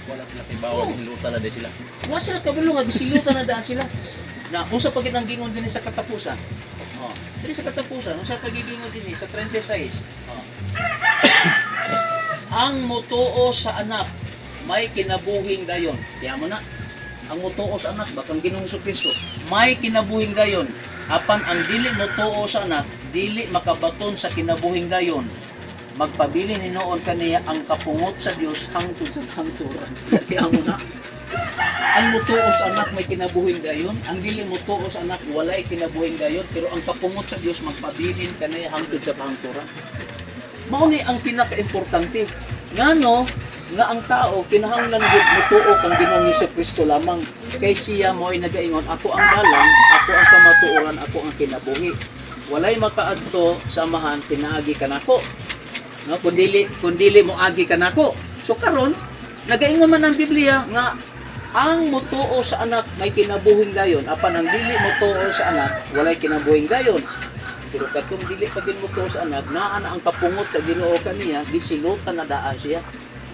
Wala sila kay bawal hilutan na di sila. Wa sila kabalo nga gisilutan na daan sila. Na usa pagit ang gingon din sa katapusan. Oh, diri sa katapusan, usa pagigingon din sa 36. Oh. Ang mutuo sa anak may kinabuhing dayon. Tiyan mo na. Ang mutuo sa anak bakang Ginoong Kristo may kinabuhing dayon. Apan ang dili mutuo sa anak dili makabaton sa kinabuhing dayon. Magpabilin hinoon kaniya ang kapungot sa Dios hangtod sa hangturan. Tiyan mo na. Ang mutuo sa anak may kinabuhing dayon, ang dili mutuo sa anak walay kinabuhing dayon, pero ang kapungot sa Dios magpabilin kaniya hangtod sa hangturan. Mao ni ang pinaka-importante. Ngano nga ang tao kinahanglan gud mutuo kang Ginoong Kristo lamang. Kay siya mo'y nagaingon, ako ang dalan, ako ang kamatuoran, ako ang kinabuhi. Walay makaadto sa amahan pinaagi kanako. No, kundili mo agi kanako. So karon nagaingon man ang Biblia nga ang mutuo sa anak may kinabuhing dayon, apan ang dili mutuo sa anak walay kinabuhing dayon. Pero katong dili pa gid mutuo sa anak, naa na ang kapungot sa Ginoo kaniya, gisilutan na daan siya.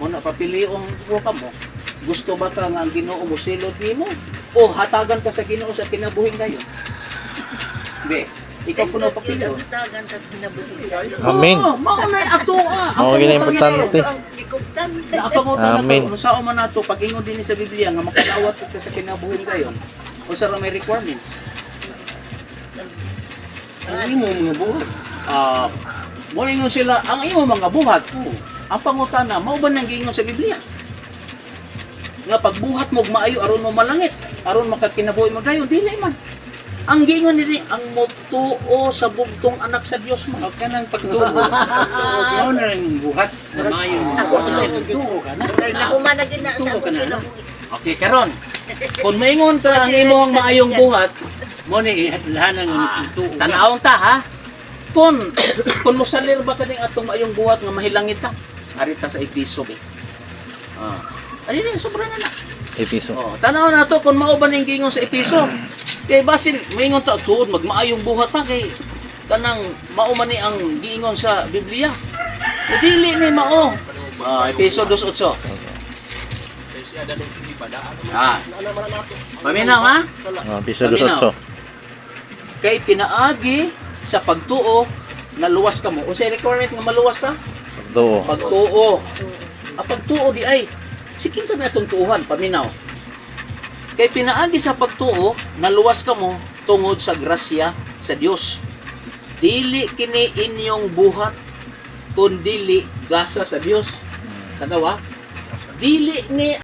Mo na papiliong ko kamo. Gusto ba ka nga ang Ginoo mo silot nimo o hatagan ka sa Ginoo sa kinabuhing dayon? Be, ikaw puno papili. Hatagan tas kinabuhi. Amen. Mao na ato Mao gina importante. Amen. Kung sao man nato pag-ingon din sa Biblia nga makadawat ka sa kinabuhing dayon, o sa may requirements. Ang imo mga buhat. Mo ingon sila ang imo mga buhat. Ang pangutana mao ba nang giingon sa Biblia? Nga pagbuhat mo maayo aron mo malangit, aron makakinabuhi mo dayon, dili man. Ang giingon nini ang mutuo sa bugtong anak sa Dios mo. Okay nang pagtuo. Mao na lang buhat na mayo. Ako na Tuo ka na. Nakuman na gid na sa Tuo ka na. kinabuhi. Okay, karon. Kung maingon ka ang imo ang maayong buhat, Mo ni lahanan ng tuo. tanawon ta ha. Kung mosalir ba kaning atong maayong buhat nga mahilangit ta, arita sa Episo be. Ani ni sobra na na. Episo. Tanaw na to kung mao ba ning gingon sa Episo. Kay basin maingon ta tuod magmaayong buhat ta kay kanang mao man ni ang giingon sa Biblia. Dili ni mao. Episo 2:8. Paminaw ha? Episo 2:8. Kay pinaagi sa pagtuo na luwas ka mo. Unsay requirement nga maluwas ta? Pagtuo. Pagtuo. Ang pagtuo di ay sikin sa natong tuuhan, paminaw. Kay pinaagi sa pagtuo na luwas ka mo tungod sa grasya sa Dios. Dili kini inyong buhat kundi gasa sa Dios. Kanawa? Dili ni